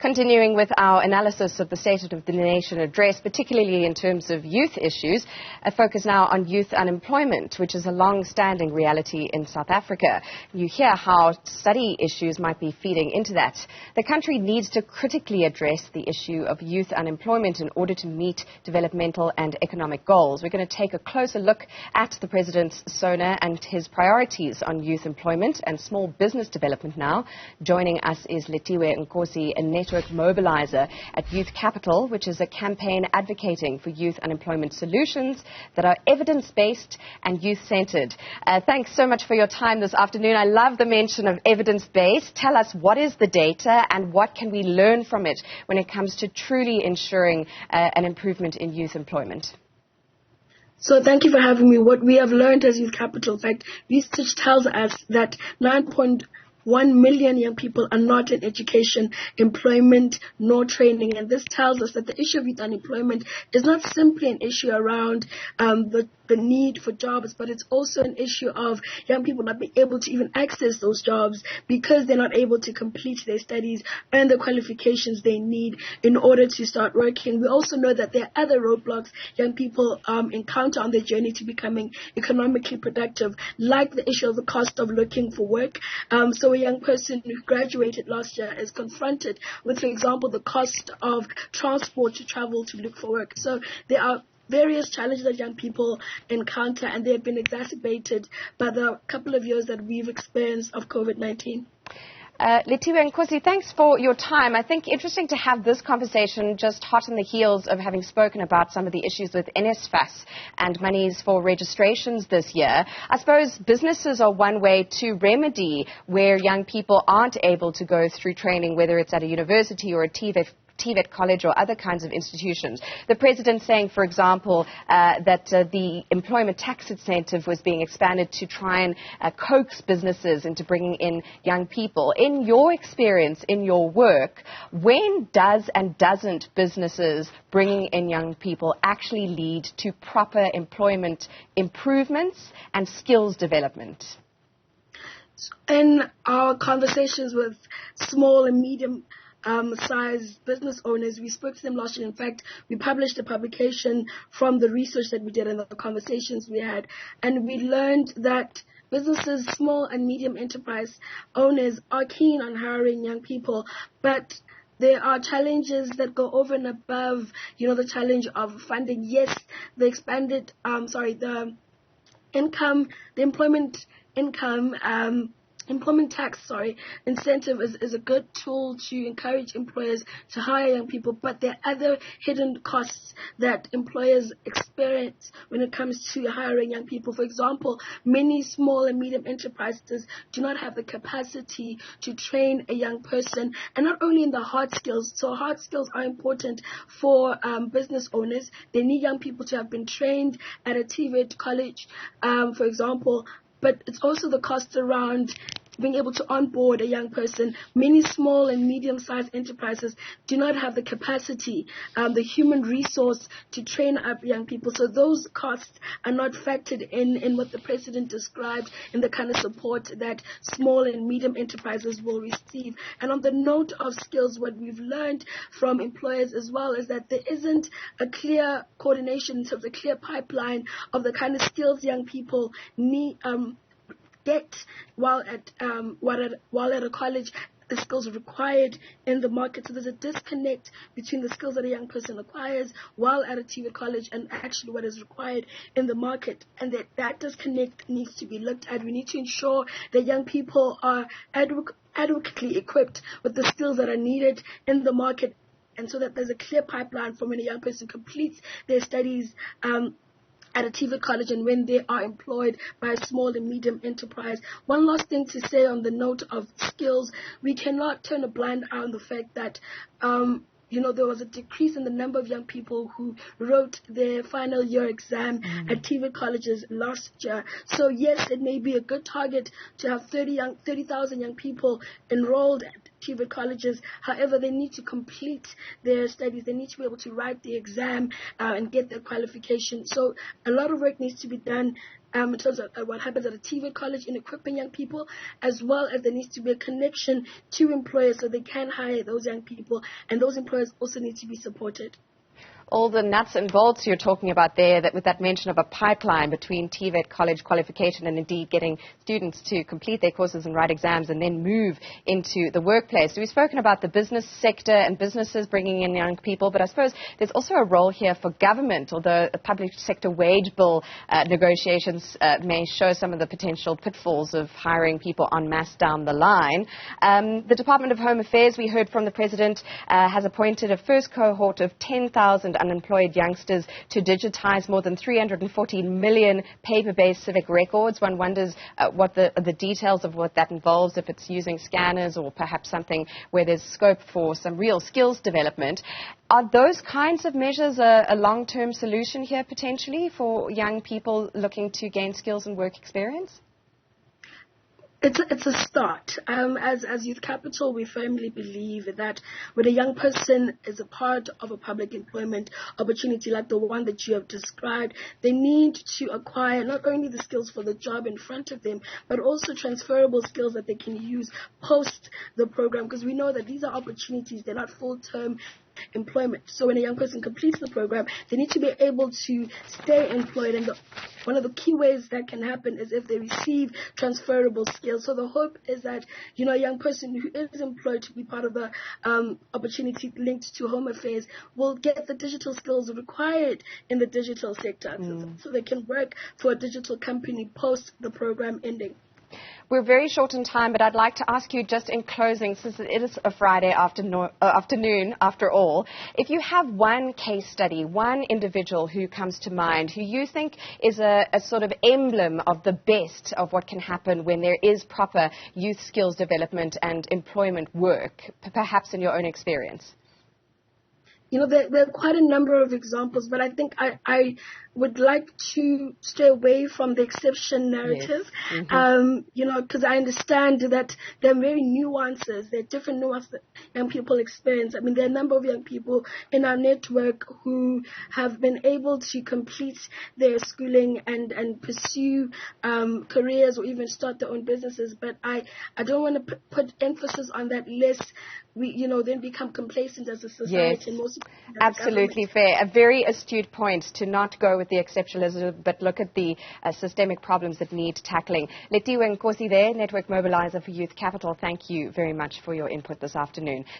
Continuing with our analysis of the State of the Nation address, particularly in terms of youth issues, a focus now on youth unemployment, which is a long-standing reality in South Africa. You hear how study issues might be feeding into that. The country needs to critically address the issue of youth unemployment in order to meet developmental and economic goals. We're going to take a closer look at the President's SONA and his priorities on youth employment and small business development now. Joining us is Lethiwe Nkosi, a network mobiliser at Youth Capital, which is a campaign advocating for youth unemployment solutions that are evidence-based and youth-centred. Thanks so much for your time this afternoon. I love the mention of evidence-based. Tell us, what is the data and what can we learn from it when it comes to truly ensuring an improvement in youth employment? So thank you for having me. What we have learned as Youth Capital, in fact, research tells us that 9.1 million young people are not in education, employment, nor training. And this tells us that the issue of youth unemployment is not simply an issue around the need for jobs, but it's also an issue of young people not being able to even access those jobs because they're not able to complete their studies and the qualifications they need in order to start working. We also know that there are other roadblocks young people encounter on their journey to becoming economically productive, like the issue of the cost of looking for work. So a young person who graduated last year is confronted with, for example, the cost of transport to travel to look for work. So there are various challenges that young people encounter, and they have been exacerbated by the couple of years that we've experienced of COVID-19. Lethiwe Nkosi, thanks for your time. I think interesting to have this conversation just hot on the heels of having spoken about some of the issues with NSFAS and monies for registrations this year. I suppose businesses are one way to remedy where young people aren't able to go through training, whether it's at a university or a TVET college or other kinds of institutions. The President saying, for example, that the employment tax incentive was being expanded to try and coax businesses into bringing in young people. In your experience, in your work, when does and doesn't businesses bringing in young people actually lead to proper employment improvements and skills development? In our conversations with small and medium size business owners, we spoke to them last year. In fact, we published a publication from the research that we did and the conversations we had, and we learned that businesses, small and medium enterprise owners, are keen on hiring young people, but there are challenges that go over and above, the challenge of funding. Yes, the expanded, the employment tax incentive is a good tool to encourage employers to hire young people, but there are other hidden costs that employers experience when it comes to hiring young people. For example, many small and medium enterprises do not have the capacity to train a young person, and not only in the hard skills. So hard skills are important for business owners. They need young people to have been trained at a TVET college, for example, but it's also the cost around being able to onboard a young person. Many small and medium-sized enterprises do not have the capacity, the human resource to train up young people. So those costs are not factored in what the President described in the kind of support that small and medium enterprises will receive. And on the note of skills, what we've learned from employers as well is that there isn't a clear coordination in terms of a clear pipeline of the kind of skills young people need get while at a college, the skills required in the market. So there's a disconnect between the skills that a young person acquires while at a TVET college and actually what is required in the market. And that disconnect needs to be looked at. We need to ensure that young people are adequately equipped with the skills that are needed in the market, and so that there's a clear pipeline from when a young person completes their studies at a TVET college and when they are employed by a small and medium enterprise. One last thing to say on the note of skills, we cannot turn a blind eye on the fact that there was a decrease in the number of young people who wrote their final year exam at TVET colleges last year. So yes, it may be a good target to have 30,000 young people enrolled at TVET colleges. However, they need to complete their studies. They need to be able to write the exam and get their qualification. So a lot of work needs to be done in terms of what happens at a TVET college in equipping young people, as well as there needs to be a connection to employers so they can hire those young people, and those employers also need to be supported. All the nuts and bolts you're talking about there, that with that mention of a pipeline between TVET college qualification and indeed getting students to complete their courses and write exams and then move into the workplace. So we've spoken about the business sector and businesses bringing in young people, but I suppose there's also a role here for government, although the public sector wage bill negotiations may show some of the potential pitfalls of hiring people en masse down the line. The Department of Home Affairs, we heard from the President, has appointed a first cohort of 10,000 unemployed youngsters to digitize more than 340 million paper-based civic records. One wonders what the details of what that involves, if it's using scanners or perhaps something where there's scope for some real skills development. Are those kinds of measures a long-term solution here potentially for young people looking to gain skills and work experience? It's a start. As Youth Capital, we firmly believe that when a young person is a part of a public employment opportunity like the one that you have described, they need to acquire not only the skills for the job in front of them, but also transferable skills that they can use post the program, because we know that these are opportunities, they're not full-term employment. So when a young person completes the program, they need to be able to stay employed, and one of the key ways that can happen is if they receive transferable skills. So the hope is that, a young person who is employed to be part of the opportunity linked to Home Affairs will get the digital skills required in the digital sector, so they can work for a digital company post the program ending. We're very short in time, but I'd like to ask you just in closing, since it is a Friday afternoon after all, if you have one case study, one individual who comes to mind who you think is a sort of emblem of the best of what can happen when there is proper youth skills development and employment work, perhaps in your own experience. There are quite a number of examples, but I think I would like to stay away from the exception narrative, yes. Because I understand that there are very nuances, there are different nuances that young people experience. I mean, there are a number of young people in our network who have been able to complete their schooling and pursue careers or even start their own businesses, but I don't want to put emphasis on that lest we, then become complacent as a society. Yes, and most absolutely fair. A very astute point to not go with the exceptionalism, but look at the systemic problems that need tackling. Lethiwe Nkosi there, Network Mobiliser for Youth Capital. Thank you very much for your input this afternoon.